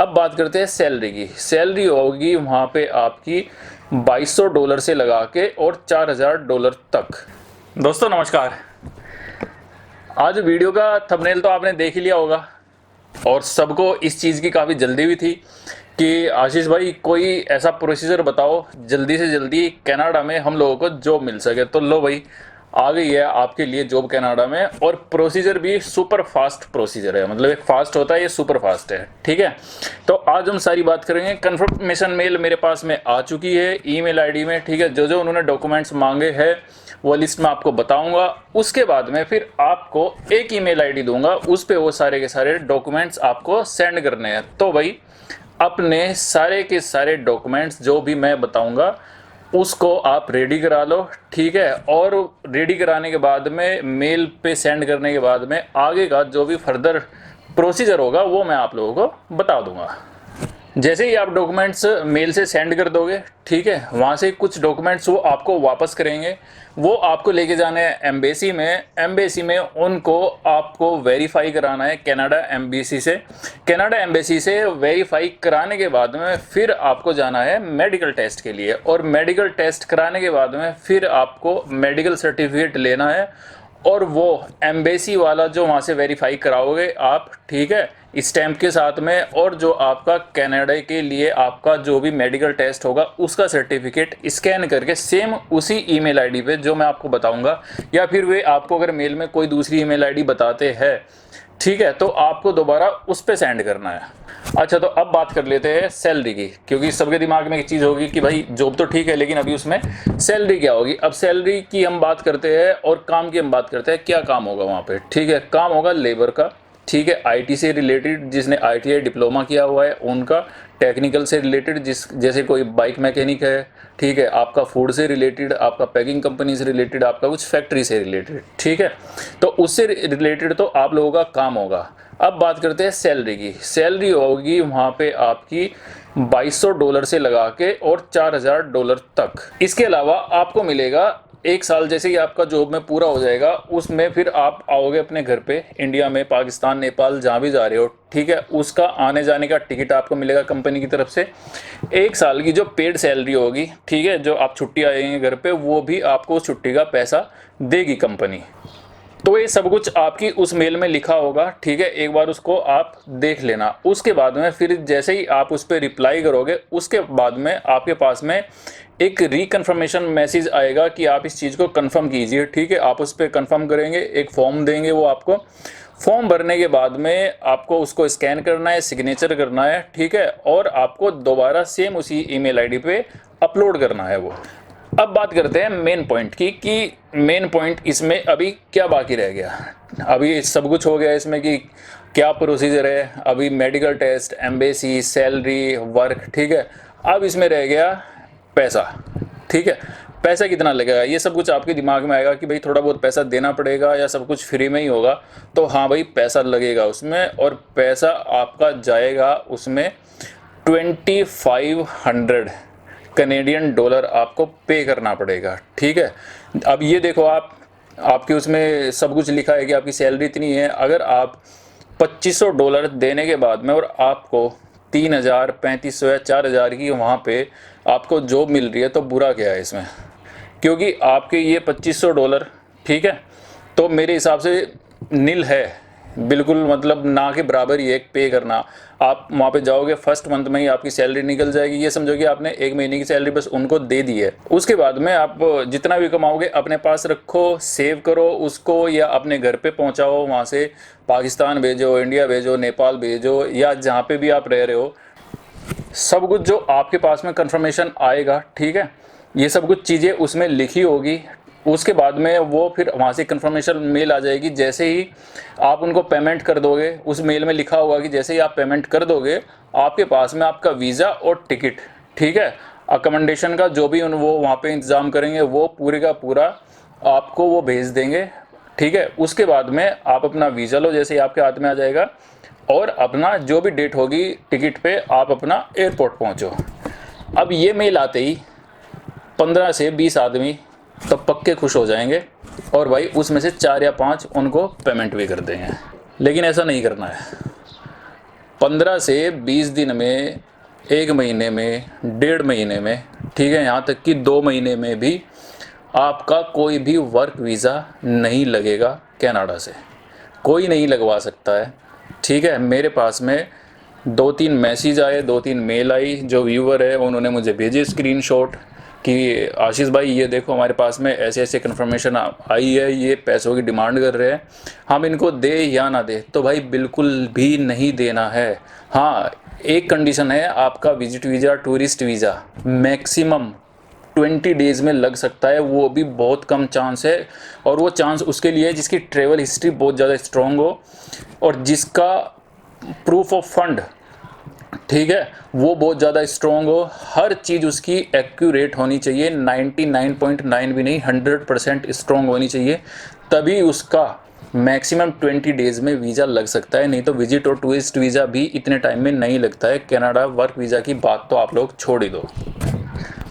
अब बात करते हैं सैलरी की। सैलरी होगी वहाँ पे आपकी $2200 से लगा के और $4000 तक। दोस्तों नमस्कार। आज वीडियो का थंबनेल तो आपने देख ही लिया होगा और सबको इस चीज़ की काफ़ी जल्दी भी थी कि आशीष भाई कोई ऐसा प्रोसीजर बताओ जल्दी से जल्दी कनाडा में हम लोगों को जॉब मिल सके। तो लो भाई, आ गई है आपके लिए जॉब कनाडा में, और प्रोसीजर भी सुपर फास्ट प्रोसीजर है। मतलब एक फास्ट होता है, ये सुपर फास्ट है। ठीक है, तो आज हम सारी बात करेंगे। कंफर्मेशन मेल मेरे पास में आ चुकी है ईमेल आईडी में। ठीक है, जो जो उन्होंने डॉक्यूमेंट्स मांगे हैं वो लिस्ट में आपको बताऊंगा। उसके बाद में फिर आपको एक ईमेल आईडी दूंगा, उस पे वो सारे के सारे डॉक्यूमेंट्स आपको सेंड करने हैं। तो भाई अपने सारे के सारे डॉक्यूमेंट्स जो भी मैं बताऊंगा उसको आप रेडी करा लो। ठीक है, और रेडी कराने के बाद में मेल पे सेंड करने के बाद में आगे का जो भी फर्दर प्रोसीजर होगा वो मैं आप लोगों को बता दूंगा। जैसे ही आप डॉक्यूमेंट्स मेल से सेंड कर दोगे, ठीक है, वहाँ से कुछ डॉक्यूमेंट्स वो आपको वापस करेंगे। वो आपको लेके जाने हैं एम्बेसी में। एम्बेसी में उनको आपको वेरीफाई कराना है कनाडा एम्बेसी से। कनाडा एम्बेसी से वेरीफाई कराने के बाद में फिर आपको जाना है मेडिकल टेस्ट के लिए, और मेडिकल टेस्ट कराने के बाद में फिर आपको मेडिकल सर्टिफिकेट लेना है, और वो एम्बेसी वाला जो वहाँ से वेरीफाई कराओगे आप, ठीक है, स्टैंप के साथ में, और जो आपका कनाडा के लिए आपका जो भी मेडिकल टेस्ट होगा उसका सर्टिफिकेट स्कैन करके सेम उसी ईमेल आईडी पे जो मैं आपको बताऊंगा, या फिर वे आपको अगर मेल में कोई दूसरी ईमेल आईडी बताते हैं, ठीक है, तो आपको दोबारा उस पर सेंड करना है। अच्छा, तो अब बात कर लेते हैं सैलरी की, क्योंकि सबके दिमाग में एक चीज़ होगी कि भाई जॉब तो ठीक है लेकिन अभी उसमें सैलरी क्या होगी। अब सैलरी की हम बात करते हैं और काम की हम बात करते हैं। क्या काम होगा वहाँ पे? ठीक है, काम होगा लेबर का। ठीक है, आईटी से रिलेटेड, जिसने आईटीआई डिप्लोमा किया हुआ है उनका, टेक्निकल से रिलेटेड, जैसे कोई बाइक मैकेनिक है, ठीक है, आपका फूड से रिलेटेड, आपका पैकिंग कंपनी से रिलेटेड, आपका कुछ फैक्ट्री से रिलेटेड, ठीक है, तो उससे रिलेटेड तो आप लोगों का काम होगा। अब बात करते हैं सैलरी की। सैलरी होगी वहाँ पे आपकी $2200 से लगा के और $4000 तक। इसके अलावा आपको मिलेगा 1 साल, जैसे ही आपका जॉब में पूरा हो जाएगा उसमें फिर आप आओगे अपने घर पे, इंडिया में, पाकिस्तान, नेपाल, जहाँ भी जा रहे हो, ठीक है, उसका आने जाने का टिकट आपको मिलेगा कंपनी की तरफ से। 1 साल की जो पेड सैलरी होगी, ठीक है, जो आप छुट्टी आएंगे घर पे, वो भी आपको उस छुट्टी का पैसा देगी कंपनी। तो ये सब कुछ आपकी उस मेल में लिखा होगा, ठीक है, एक बार उसको आप देख लेना। उसके बाद में फिर जैसे ही आप उस पर रिप्लाई करोगे, उसके बाद में आपके पास में एक रिकन्फर्मेशन मैसेज आएगा कि आप इस चीज़ को कंफर्म कीजिए। ठीक है, आप उस पर कंफर्म करेंगे, एक फॉर्म देंगे वो आपको। फॉर्म भरने के बाद में आपको उसको स्कैन करना है, सिग्नेचर करना है, ठीक है, और आपको दोबारा सेम उसी ईमेल आईडी पे अपलोड करना है वो। अब बात करते हैं मेन पॉइंट की, कि मेन पॉइंट इसमें अभी क्या बाकी रह गया। अभी सब कुछ हो गया इसमें कि क्या प्रोसीजर है, अभी medical test, embassy, salary, work, ठीक है। अब इसमें रह गया पैसा। ठीक है, पैसा कितना लगेगा, ये सब कुछ आपके दिमाग में आएगा कि भाई थोड़ा बहुत पैसा देना पड़ेगा या सब कुछ फ्री में ही होगा। तो हाँ भाई, पैसा लगेगा उसमें, और पैसा आपका जाएगा उसमें $2500 कनेडियन डॉलर आपको पे करना पड़ेगा। ठीक है, अब ये देखो, आपके उसमें सब कुछ लिखा है कि आपकी सैलरी इतनी है। अगर आप $2500 देने के बाद में और आपको 3000, 3500 या 4000 की वहाँ पे आपको जॉब मिल रही है, तो बुरा क्या है इसमें? क्योंकि आपके ये $2500, ठीक है, तो मेरे हिसाब से नील है, बिल्कुल, मतलब ना के बराबर ही एक पे करना। आप वहाँ पे जाओगे, फर्स्ट मंथ में ही आपकी सैलरी निकल जाएगी। ये समझो कि आपने 1 महीने की सैलरी बस उनको दे दी है। उसके बाद में आप जितना भी कमाओगे अपने पास रखो, सेव करो उसको, या अपने घर पे पहुँचाओ, वहाँ से पाकिस्तान भेजो, इंडिया भेजो, नेपाल भेजो, या जहाँ पे भी आप रह रहे हो। सब कुछ जो आपके पास में कंफर्मेशन आएगा, ठीक है, ये सब कुछ चीज़ें उसमें लिखी होगी। उसके बाद में वो फिर वहाँ से कंफर्मेशन मेल आ जाएगी। जैसे ही आप उनको पेमेंट कर दोगे, उस मेल में लिखा होगा कि जैसे ही आप पेमेंट कर दोगे, आपके पास में आपका वीज़ा और टिकट, ठीक है, अकोमोडेशन का जो भी वो वहाँ पे इंतज़ाम करेंगे, वो पूरे का पूरा आपको वो भेज देंगे। ठीक है, उसके बाद में आप अपना वीज़ा लो, जैसे ही आपके हाथ में आ जाएगा, और अपना जो भी डेट होगी टिकट पे आप अपना एयरपोर्ट पहुँचो। अब ये मेल आते ही 15 से 20 आदमी तो पक्के खुश हो जाएंगे, और भाई उसमें से 4 या 5 उनको पेमेंट भी कर देंगे। लेकिन ऐसा नहीं करना है। 15 से 20 दिन में, 1 महीने में, 1.5 महीने में, ठीक है, यहाँ तक कि 2 महीने में भी आपका कोई भी वर्क वीज़ा नहीं लगेगा कनाडा से, कोई नहीं लगवा सकता है। ठीक है, मेरे पास में 2-3 मैसेज आए, 2-3 मेल आई, जो व्यूअर है उन्होंने मुझे भेजे स्क्रीनशॉट कि आशीष भाई ये देखो हमारे पास में ऐसे ऐसे कन्फर्मेशन आई है, ये पैसों की डिमांड कर रहे हैं, हम इनको दे या ना दे। तो भाई बिल्कुल भी नहीं देना है। हाँ, एक कंडीशन है, आपका visit visa, tourist visa maximum 20 days में लग सकता है, वो भी बहुत कम चांस है। और वो चांस उसके लिए जिसकी ट्रैवल हिस्ट्री बहुत ज़्यादा स्ट्रॉन्ग हो और जिसका प्रूफ ऑफ फंड, ठीक है, वो बहुत ज़्यादा स्ट्रॉन्ग हो। हर चीज़ उसकी एक्यूरेट होनी चाहिए, 99.9 भी नहीं, 100% स्ट्रॉन्ग होनी चाहिए, तभी उसका मैक्सिमम 20 डेज़ में वीज़ा लग सकता है। नहीं तो विजिट और टूरिस्ट वीज़ा भी इतने टाइम में नहीं लगता है। कनाडा वर्क वीज़ा की बात तो आप लोग छोड़ ही दो।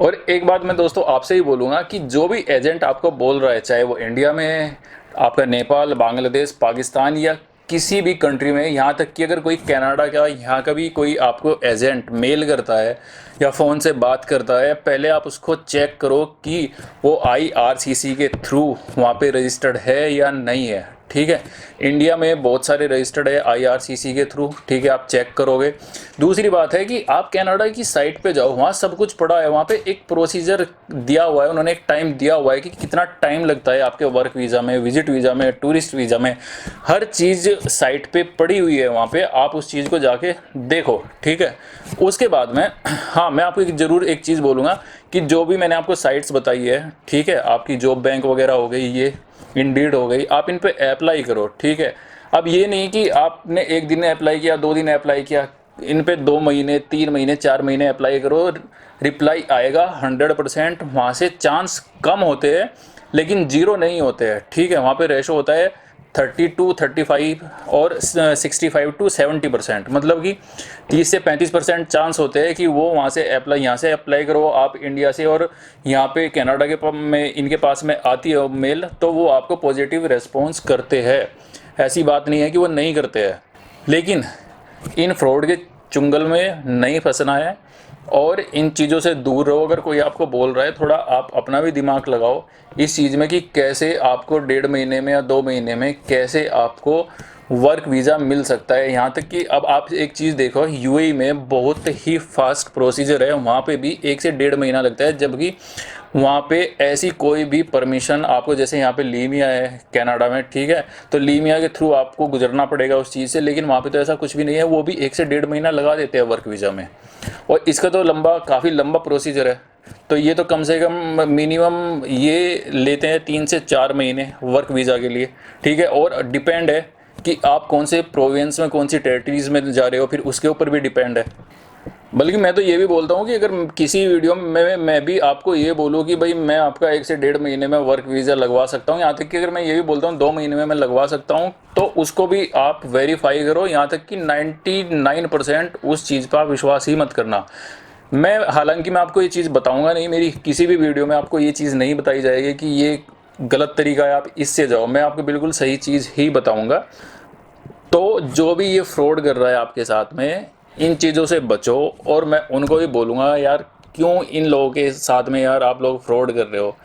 और एक बात मैं दोस्तों आपसे ही बोलूँगा कि जो भी एजेंट आपको बोल रहा है, चाहे वो इंडिया में है, आपका नेपाल, बांग्लादेश, पाकिस्तान या किसी भी कंट्री में, यहाँ तक कि अगर कोई कनाडा का यहाँ का भी कोई आपको एजेंट मेल करता है या फ़ोन से बात करता है, पहले आप उसको चेक करो कि वो IRCC के थ्रू वहाँ पे रजिस्टर्ड है या नहीं है। ठीक है, इंडिया में बहुत सारे रजिस्टर्ड है IRCC के थ्रू, ठीक है, आप चेक करोगे। दूसरी बात है कि आप कनाडा की साइट पे जाओ, वहाँ सब कुछ पड़ा है, वहाँ पे एक प्रोसीजर दिया हुआ है, उन्होंने एक टाइम दिया हुआ है कि कितना टाइम लगता है आपके वर्क वीज़ा में, विजिट वीज़ा में, टूरिस्ट वीज़ा में, हर चीज़ साइट पे पड़ी हुई है वहाँ पे, आप उस चीज़ को जाके देखो। ठीक है, उसके बाद में हाँ, मैं आपको ज़रूर एक चीज़ बोलूँगा कि जो भी मैंने आपको साइट्स बताई है, ठीक है, आपकी जॉब बैंक वगैरह हो गई, ये इंडीड हो गई, आप इन पे अप्लाई करो। ठीक है, अब ये नहीं कि आपने एक दिन अप्लाई किया, 2 दिन अप्लाई किया, इन पे 2 महीने, 3 महीने, 4 महीने अप्लाई करो, रिप्लाई आएगा 100%। वहाँ से चांस कम होते हैं लेकिन जीरो नहीं होते हैं। ठीक है, वहाँ पे रेशो होता है 30 to 35 और 65 to 70%, मतलब कि 30 से 35% चांस होते हैं कि वो वहाँ से अप्लाई, यहाँ से अप्लाई करो आप इंडिया से, और यहाँ पे कनाडा के में इनके पास में आती है मेल, तो वो आपको पॉजिटिव रेस्पॉन्स करते हैं। ऐसी बात नहीं है कि वो नहीं करते हैं, लेकिन इन फ्रॉड के चुंगल में नहीं फंसना है और इन चीज़ों से दूर रहो। अगर कोई आपको बोल रहा है, थोड़ा आप अपना भी दिमाग लगाओ इस चीज़ में कि कैसे आपको 1.5 महीने में या 2 महीने में कैसे आपको वर्क वीज़ा मिल सकता है। यहाँ तक कि अब आप एक चीज़ देखो, UAE में बहुत ही फास्ट प्रोसीजर है, वहाँ पे भी 1 से 1.5 महीना लगता है, जबकि वहाँ पे ऐसी कोई भी परमिशन आपको, जैसे यहाँ पे लीमिया है कनाडा में, ठीक है, तो लीमिया के थ्रू आपको गुजरना पड़ेगा उस चीज़ से, लेकिन वहाँ पे तो ऐसा कुछ भी नहीं है, वो भी 1 से 1.5 महीना लगा देते हैं वर्क वीज़ा में। और इसका तो काफ़ी लंबा प्रोसीजर है, तो ये तो कम से कम मिनिमम ये लेते हैं 3 से 4 महीने वर्क वीज़ा के लिए। ठीक है, और डिपेंड है कि आप कौन से प्रोविंस में, कौन सी टेरिटरीज़ में जा रहे हो, फिर उसके ऊपर भी डिपेंड है। बल्कि मैं तो ये भी बोलता हूँ कि अगर किसी वीडियो में मैं भी आपको ये बोलूँ कि भाई मैं आपका 1 से 1.5 महीने में वर्क वीज़ा लगवा सकता हूँ, यहाँ तक कि अगर मैं ये भी बोलता हूँ 2 महीने में मैं लगवा सकता हूँ, तो उसको भी आप वेरीफाई करो। यहाँ तक कि 99% उस चीज़ पर आप विश्वास ही मत करना। हालांकि मैं आपको ये चीज़ बताऊँगा नहीं, मेरी किसी भी वीडियो में आपको ये चीज़ नहीं बताई जाएगी कि ये गलत तरीका है, आप इससे जाओ, मैं आपको बिल्कुल सही चीज़ ही बताऊँगा। तो जो भी ये फ्रॉड कर रहा है आपके साथ में, इन चीज़ों से बचो। और मैं उनको भी बोलूँगा, यार क्यों इन लोगों के साथ में यार आप लोग फ्रॉड कर रहे हो।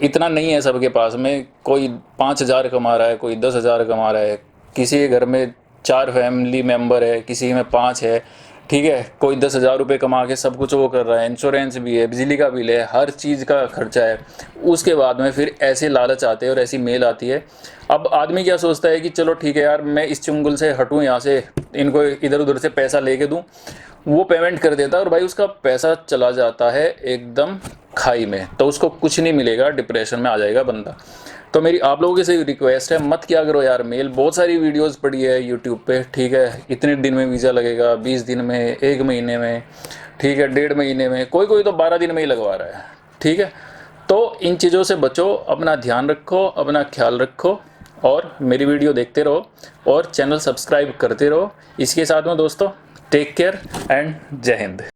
इतना नहीं है सबके पास में, कोई 5,000 कमा रहा है, कोई 10,000 कमा रहा है, किसी के घर में 4 फैमिली मेम्बर है, किसी में 5 है, ठीक है, कोई 10,000 रुपये कमा के सब कुछ वो कर रहा है, इंश्योरेंस भी है, बिजली का बिल है, हर चीज़ का खर्चा है। उसके बाद में फिर ऐसे लालच आते हैं और ऐसी मेल आती है। अब आदमी क्या सोचता है कि चलो ठीक है यार, मैं इस चुंगल से हटूँ, यहाँ से इनको इधर उधर से पैसा लेके दूँ, वो पेमेंट कर देता है और भाई उसका पैसा चला जाता है एकदम खाई में, तो उसको कुछ नहीं मिलेगा, डिप्रेशन में आ जाएगा बंदा। तो मेरी आप लोगों से रिक्वेस्ट है, मत क्या करो यार मेल। बहुत सारी वीडियोस पड़ी है यूट्यूब पे, ठीक है, इतने दिन में वीज़ा लगेगा, 20 दिन में, 1 महीने में, ठीक है, 1.5 महीने में, कोई तो 12 दिन में ही लगवा रहा है। ठीक है, तो इन चीज़ों से बचो, अपना ध्यान रखो, अपना ख्याल रखो और मेरी वीडियो देखते रहो और चैनल सब्सक्राइब करते रहो। इसके साथ में दोस्तों, टेक केयर एंड जय हिंद।